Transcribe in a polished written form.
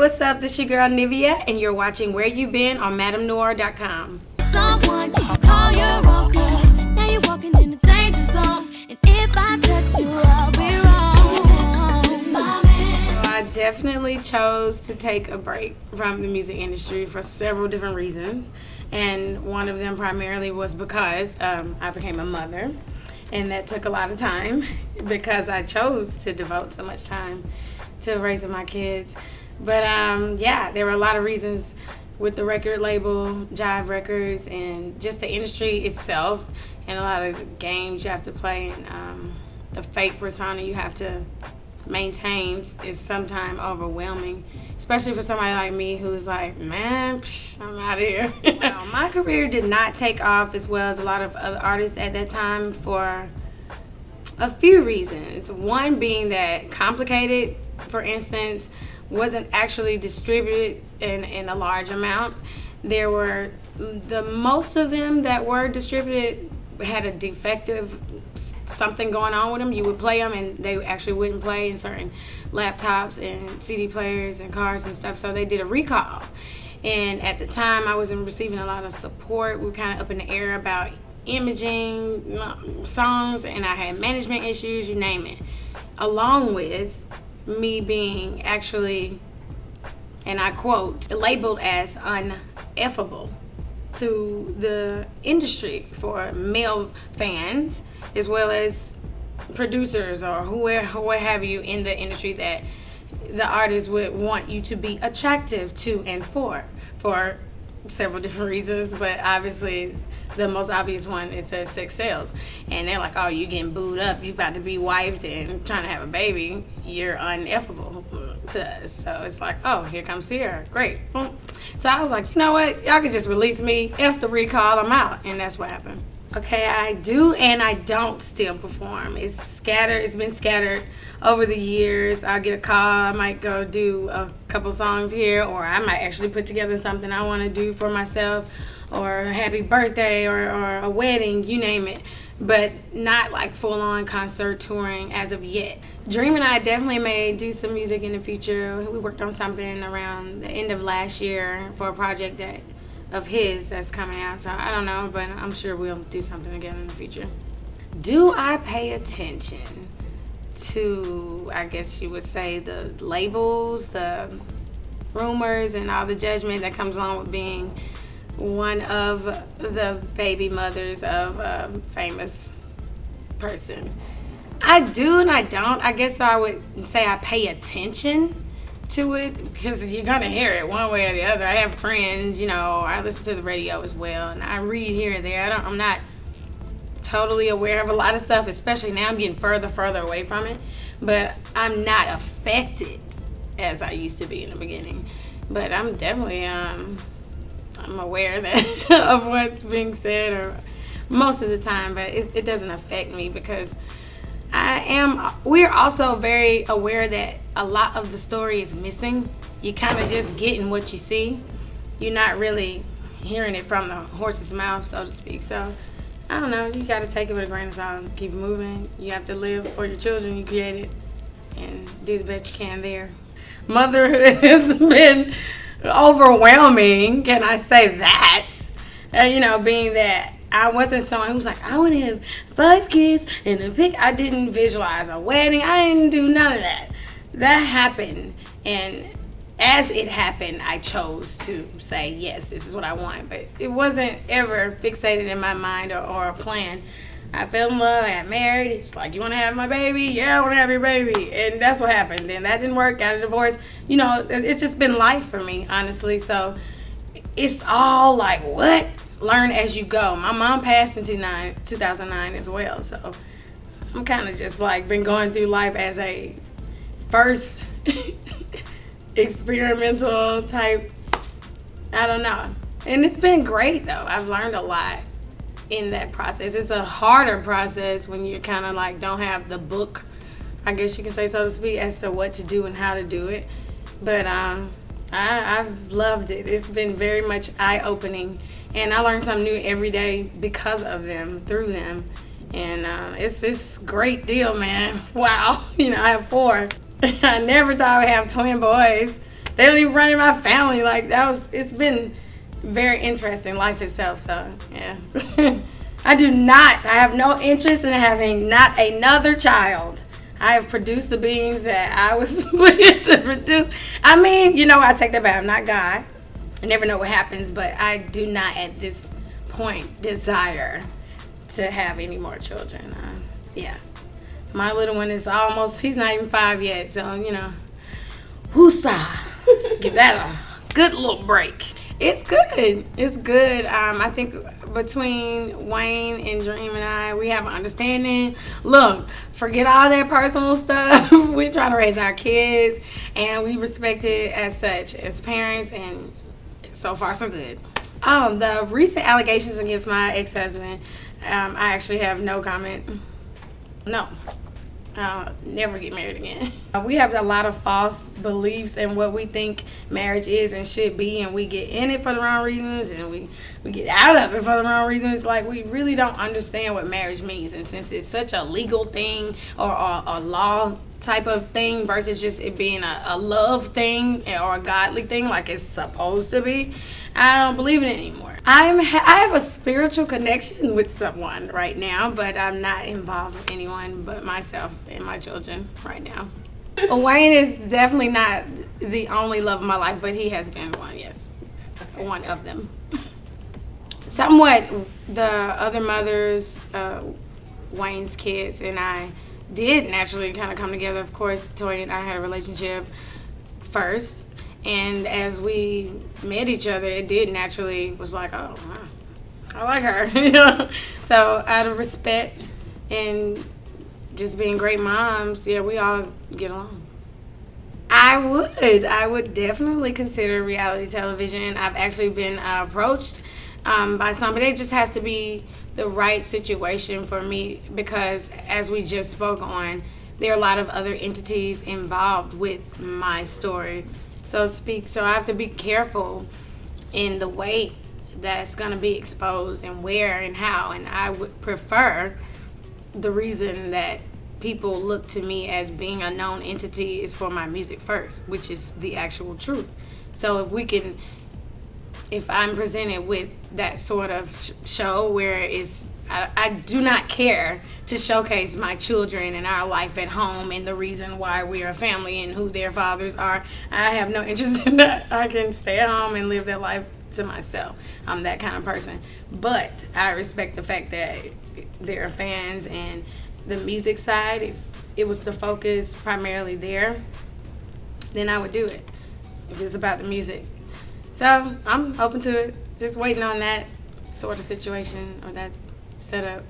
what's up? This your girl Nivea, and you're watching Where You Been on MadameNoire.com. Someone you can call your own, 'cause now you're walking in the danger zone, and if I touch you, I'll be wrong. My man. So I definitely chose to take a break from the music industry for several different reasons, and one of them primarily was because I became a mother, and that took a lot of time because I chose to devote so much time to raising my kids. But yeah, there were a lot of reasons with the record label, Jive Records, and just the industry itself, and a lot of games you have to play, and the fake persona you have to maintain is sometimes overwhelming, especially for somebody like me who's like, man, I'm out of here. Well, my career did not take off as well as a lot of other artists at that time for a few reasons. One being that Complicated, for instance, wasn't actually distributed in a large amount. There were, the most of them that were distributed had a defective something going on with them. You would play them and they actually wouldn't play in certain laptops and CD players and cars and stuff, so they did a recall. And at the time I wasn't receiving a lot of support. We were kind of up in the air about imaging songs, and I had management issues, you name it, along with me being actually, and I quote, labeled as uneffable to the industry for male fans as well as producers or whoever, what have you in the industry, that the artists would want you to be attractive to and for several different reasons, but obviously the most obvious one is that sex sells. And they're like, oh, you getting booed up, you about to be wifed and trying to have a baby, you're uneffable to us. So it's like, oh, here comes Sierra, great. So I was like, you know what, y'all can just release me, F the recall, I'm out. And that's what happened. Okay, I do and I don't still perform. It's scattered, it's been scattered over the years. I'll get a call, I might go do a couple songs here, or I might actually put together something I want to do for myself, or a happy birthday, or a wedding, you name it, but not like full-on concert touring as of yet. Dream and I definitely may do some music in the future. We worked on something around the end of last year for a project of his that's coming out, so I don't know, but I'm sure we'll do something together in the future. Do I pay attention to, I guess you would say, the labels, the rumors, and all the judgment that comes along with being one of the baby mothers of a famous person? I do and I don't. I guess I would say I pay attention to it because you're gonna hear it one way or the other. I have friends, you know, I listen to the radio as well, and I read here and there. I'm not totally aware of a lot of stuff, especially now I'm getting further away from it, but I'm not affected as I used to be in the beginning. But I'm definitely I'm aware that of what's being said, or most of the time, but it doesn't affect me because we're also very aware that a lot of the story is missing. You kind of just getting what you see. You're not really hearing it from the horse's mouth, so to speak. So I don't know, you got to take it with a grain of salt and keep moving. You have to live for your children you created and do the best you can there. Motherhood has been overwhelming, can I say that? You know, being that I wasn't someone who was like, I want to have 5 kids and a pick. I didn't visualize a wedding. I didn't do none of that. That happened, and as it happened, I chose to say, yes, this is what I want. But it wasn't ever fixated in my mind or a plan. I fell in love, I got married. It's like, you want to have my baby? Yeah, I want to have your baby. And that's what happened. And that didn't work, got a divorce. You know, it's just been life for me, honestly. So it's all like, what? Learn as you go. My mom passed in 2009 as well. So I'm kind of just like been going through life as a first experimental type, I don't know. And it's been great though. I've learned a lot in that process. It's a harder process when you kind of like don't have the book, I guess you can say, so to speak, as to what to do and how to do it. But I've loved it. It's been very much eye-opening, and I learn something new every day because of them, through them. And it's this great deal, man. Wow. You know, I have 4. I never thought I would have twin boys. They don't even run in my family. Like, it's been very interesting, life itself. So, yeah. I have no interest in having not another child. I have produced the beings that I was put here to produce. I mean, I take that back. I'm not God. I never know what happens, but I do not at this point desire to have any more children. Yeah. My little one is he's not even 5 yet, so, woosah. Let's give that a good little break. It's good. It's good. I think between Wayne and Dream and I, we have an understanding. Look, forget all that personal stuff. We're trying to raise our kids, and we respect it as such as parents, and so far so good. The recent allegations against my ex-husband, I actually have no comment. No. I'll never get married again. We have a lot of false beliefs in what we think marriage is and should be, and we get in it for the wrong reasons, and we get out of it for the wrong reasons. Like, we really don't understand what marriage means, and since it's such a legal thing or a law type of thing versus just it being a love thing or a godly thing like it's supposed to be, I don't believe in it anymore. I have a spiritual connection with someone right now, but I'm not involved with anyone but myself and my children right now. Well, Wayne is definitely not the only love of my life, but he has been one, yes. One of them. Somewhat, the other mothers, Wayne's kids, and I did naturally kind of come together. Of course, Toy and I had a relationship first. And as we met each other, it did naturally was like, oh, I like her. So out of respect and just being great moms, yeah, we all get along. I would definitely consider reality television. I've actually been approached by somebody. It just has to be the right situation for me because, as we just spoke on, there are a lot of other entities involved with my story. So I have to be careful in the way that's going to be exposed and where and how. And I would prefer the reason that people look to me as being a known entity is for my music first, which is the actual truth. So if I'm presented with that sort of show where I do not care to showcase my children and our life at home and the reason why we are a family and who their fathers are. I have no interest in that. I can stay at home and live that life to myself. I'm that kind of person. But I respect the fact that there are fans and the music side. If it was the focus primarily there, then I would do it. If it's about the music. So I'm open to it. Just waiting on that sort of situation or that set up.